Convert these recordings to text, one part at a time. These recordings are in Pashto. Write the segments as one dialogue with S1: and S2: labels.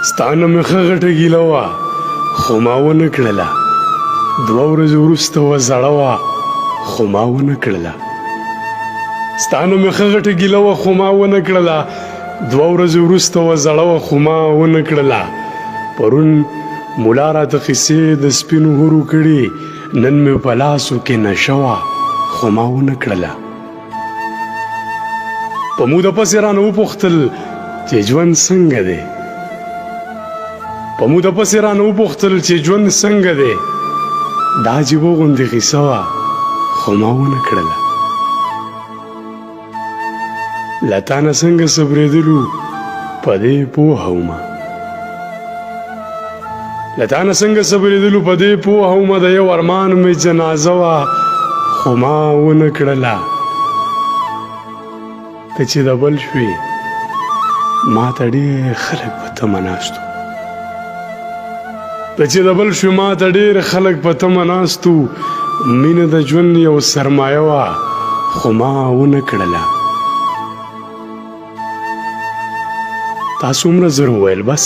S1: ستانه مې ښه غټه ګیله وه خو ما ونه کړله 2 ورځې وروسته وه زړه وه خو ما ونه کړله ستانه مې ښه غټه ګیله وه خو ما ونه کړله 2 ورځې وروسته وه زړه وه خو ما ونه کړله پرون ملا راته قیسې د سپینو هورو کړي نن مې په لاسو کې نشه وه خو ما ونه کړله په موده پسې رانه وپوښتل چې ژوند څنګه دی په موده پسې رانه وپوښتل چې ژوند څنګه دی دا عجیبه غوندې قیصه وه خو ما ونه کړله له تا نه څنګه صبرېدلو په دې پوهه ومه له تا نه څنګه صبرېدلو په دې پوهه ومه د یو ارمان مې جنازه وه خو ما ونه کړله ته چې د بل شوې ما ته ډېر خلک په تمه ناست وو ته چې د بل شوې ما ته ډېر خلک په تمه ناست وو مینه د ژوند یو سرمایه وه خو ما ونه کړله تاسو څومره زر وویل بس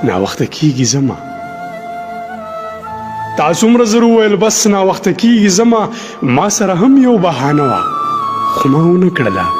S1: ناوخته کېږي ځمه تاسو څومره زر وویل بس ناوخته کېږي ځمه ما سره هم یو بهانه وه خو ما ونه کړله